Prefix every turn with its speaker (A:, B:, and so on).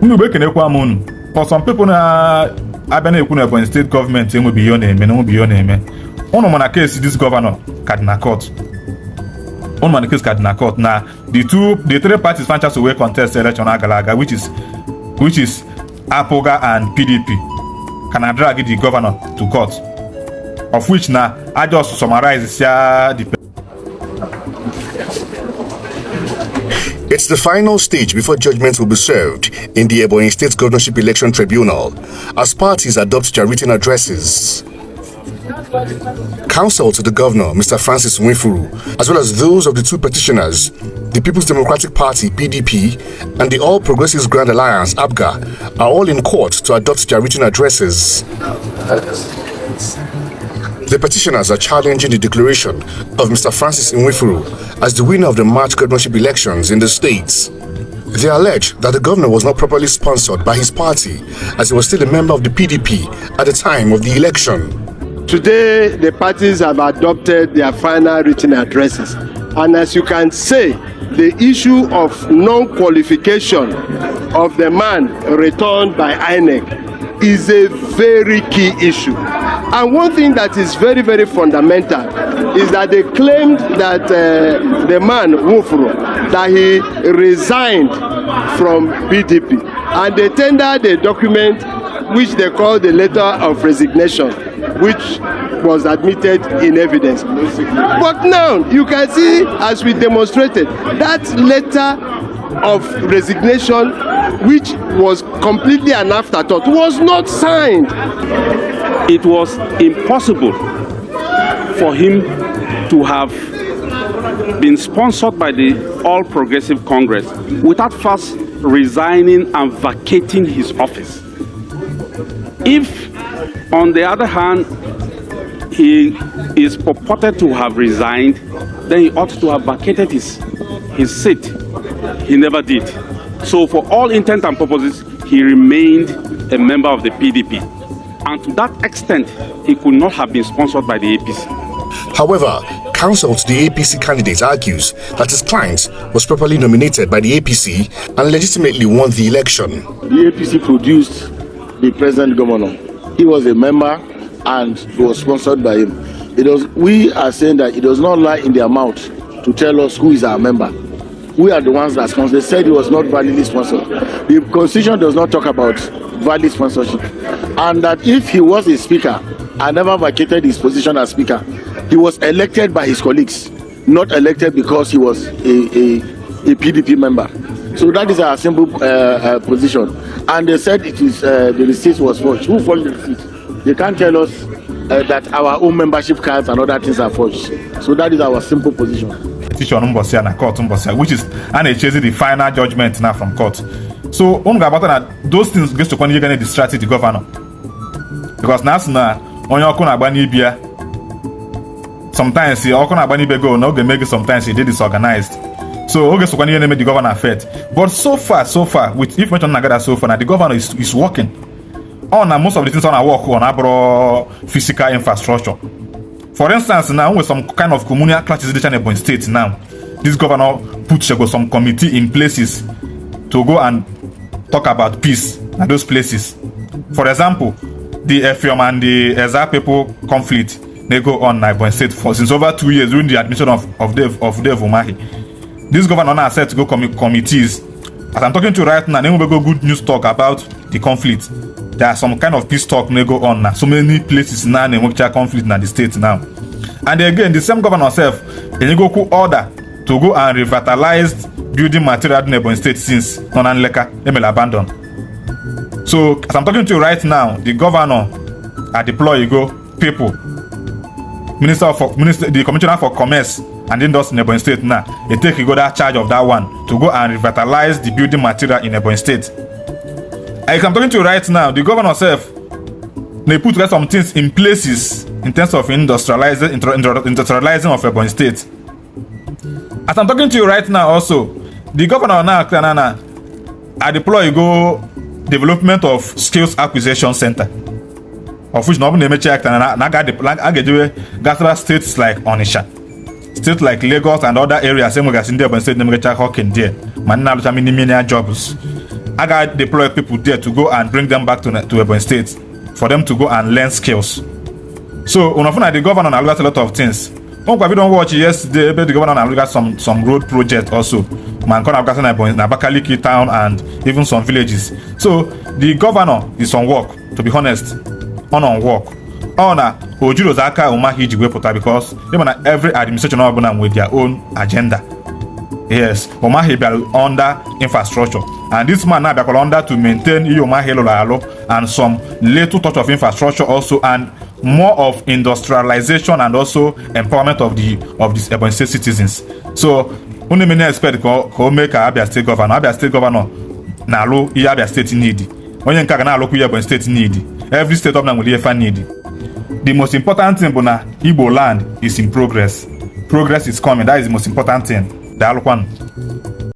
A: For some people na abena ekwu na Ebonyi state government enwebi ihe ọ na-eme. Unu mana case this governor Cardinal Court. Unu mana case Cardinal Court na the three parties franchise wey contest election agalaga which is Apoga and PDP can drag the governor to court, of which na I just summarize the.
B: It's the final stage before judgment will be served in the Ebonyi State Governorship Election Tribunal as parties adopt their written addresses. Counsel to the governor, Mr. Francis Nwifuru, as well as those of the two petitioners, the People's Democratic Party, PDP, and the All Progressives Grand Alliance, ABGA, are all in court to adopt their written addresses. The petitioners are challenging the declaration of Mr. Francis Nwifuru as the winner of the March governorship elections in the states. They allege that the governor was not properly sponsored by his party as he was still a member of the PDP at the time of the election.
C: Today, the parties have adopted their final written addresses. And as you can say, the issue of non-qualification of the man returned by INEC is a very key issue. And one thing that is very, very fundamental is that they claimed that the man, nwifuru, that he resigned from PDP. And they tendered a document which they call the letter of resignation, which was admitted in evidence. But now, you can see, as we demonstrated, that letter of resignation, which was completely an afterthought, was not signed.
D: It was impossible for him to have been sponsored by the All Progressive Congress without first resigning and vacating his office. If, on the other hand, he is purported to have resigned, then he ought to have vacated his seat. He never did. So for all intent and purposes, he remained a member of the PDP. And to that extent, he could not have been sponsored by the APC.
B: However, counsel to the APC candidate argues that his client was properly nominated by the APC and legitimately won the election.
E: The APC produced the present governor. He was a member and was sponsored by him. We are saying that it does not lie in their mouth to tell us who is our member. We are the ones that sponsored. They said he was not validly sponsored. The Constitution does not talk about valid sponsorship. And that if he was a speaker and never vacated his position as speaker, he was elected by his colleagues, not elected because he was a PDP member. So that is our simple position. And they said it is the receipt was forged. Who forged the receipt? They can't tell us that our own membership cards and other things are forged. So that is our simple position.
A: Which is chasing the final judgment now from court. So those things get to you're going to distract the governor. Because now on your Ibia, sometimes he go no they make it sometimes he did disorganized. So okay, so when you make the governor fit. But so far, with information I gather so far, now the governor is working on most of the things on our work on our physical infrastructure. For instance, now with some kind of communal clashes in Ebonyi State now, this governor put some committee in places to go and talk about peace at those places. For example, the Efiom and the Eza people conflict they go on in Ebonyi State since over 2 years during the admission of Dave Umahi. This governor now said to go committees. As I'm talking to you right now, they will go good news talk about the conflict. There are some kind of peace talk may go on now. So many places now in which conflict in the state now. And again, the same governor self, and you go order to go and revitalize building material in Ebonyi State since non-Leka Emel abandoned. So as I'm talking to you right now, the governor deploy people, the commissioner for commerce and industry in Ebonyi State now, they take that charge of that one to go and revitalize the building material in Ebonyi State. As I'm talking to you right now, the governor self, they put some things in places in terms of industrializing of Ebonyi State. As I'm talking to you right now also, the governor now I deploy development of skills acquisition center, of which normally may check and I get states like Onisha, states like Lagos and other areas, same as in the Ebonyi State, they check hawking there. Man now many jobs. I got deploy people there to go and bring them back to Ebonyi State for them to go and learn skills. So unafuna the governor na look at a lot of things. If you don't watch yesterday, the governor na look at some road project also. Man, na Abakaliki town and even some villages. So the governor is on work, to be honest, on work. Na Ojiro's aka umahi jigwepota because even every administration with their own agenda. Yes, umahi be under infrastructure, and this man now be under to maintain umahi lolo and some little touch of infrastructure also, and more of industrialization and also empowerment of these Ebonyi State citizens. So only many expect ko make Abia State governor. Abia State governor na lo Abia State need. Onye nka na lo ku Ebonyi State need. Every state governor will ever need. The most important thing na Igbo land is in progress. Progress is coming. That is the most important thing. The other one.